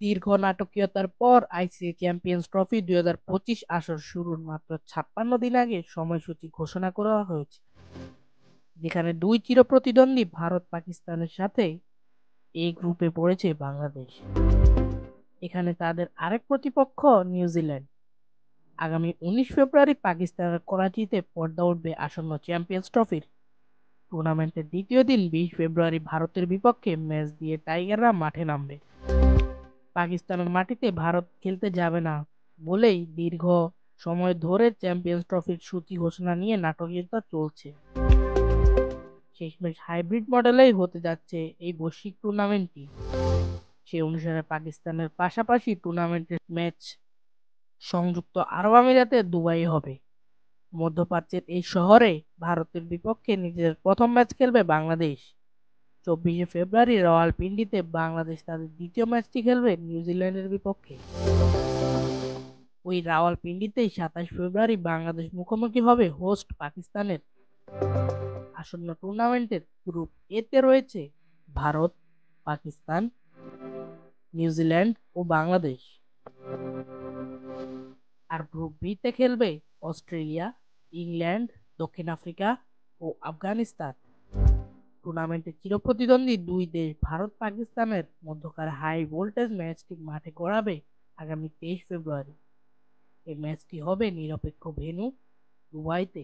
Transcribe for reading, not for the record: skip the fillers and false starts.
দীর্ঘ নাটকীয়তার পর ICC champions trophy 2025 আসর শুরুর মাত্র 56 দিন আগে সময়সূচি ঘোষণা করা হয়েছে, যেখানে দুই চিরপ্রতিদ্বন্দ্বী ভারত পাকিস্তানের সাথে এই গ্রুপে পড়েছে বাংলাদেশ। এখানে তাদের আরেক প্রতিপক্ষ নিউজিল্যান্ড। আগামী 19 ফেব্রুয়ারি পাকিস্তানের করাচিতে পর্দা উঠবে আসন্ন চ্যাম্পিয়ন্স ট্রফির। টুর্নামেন্টের দ্বিতীয় দিন 20 ফেব্রুয়ারি ভারতের বিপক্ষে ম্যাচ দিয়ে টাইগাররা মাঠে নামবে। পাকিস্তানের মাটিতে ভারত খেলতে যাবে না বলেই দীর্ঘ সময় ধরে চ্যাম্পিয়ন্স ট্রফির সূচি ঘোষণা নিয়ে নাটকীয়তা চলছে। শেষমেশ হাইব্রিড মডেলেই হতে যাচ্ছে এই বৈশ্বিক টুর্নামেন্টটি। সে অনুসারে পাকিস্তানের পাশাপাশি টুর্নামেন্টের ম্যাচ সংযুক্ত আরব আমিরাতে দুবাই হবে। মধ্যপ্রাচ্যের এই শহরে ভারতের বিপক্ষে নিজের প্রথম ম্যাচ খেলবে বাংলাদেশ। 24 ফেব্রুয়ারি রাওয়ালপিন্ডিতে বাংলাদেশ তাদের দ্বিতীয় ম্যাচটি খেলবে নিউজিল্যান্ডের বিপক্ষে। ওই রাওয়ালপিন্ডিতেই 27 ফেব্রুয়ারি বাংলাদেশ মুখোমুখি হবে হোস্ট পাকিস্তানের। আসন্ন টুর্নামেন্টের গ্রুপ এ তে রয়েছে ভারত, পাকিস্তান, নিউজিল্যান্ড ও বাংলাদেশ। আর গ্রুপ বি তে খেলবে অস্ট্রেলিয়া, ইংল্যান্ড, দক্ষিণ আফ্রিকা ও আফগানিস্তান। টুর্নামেন্টের চিরপ্রতিদ্বন্দ্বী দুই দেশ ভারত পাকিস্তানের মধ্যকার হাই ভোল্টেজ ম্যাচটি মাঠে গড়াবে আগামী 23 ফেব্রুয়ারি। এই ম্যাচটি হবে নিরপেক্ষ ভেন্যু দুবাইতে।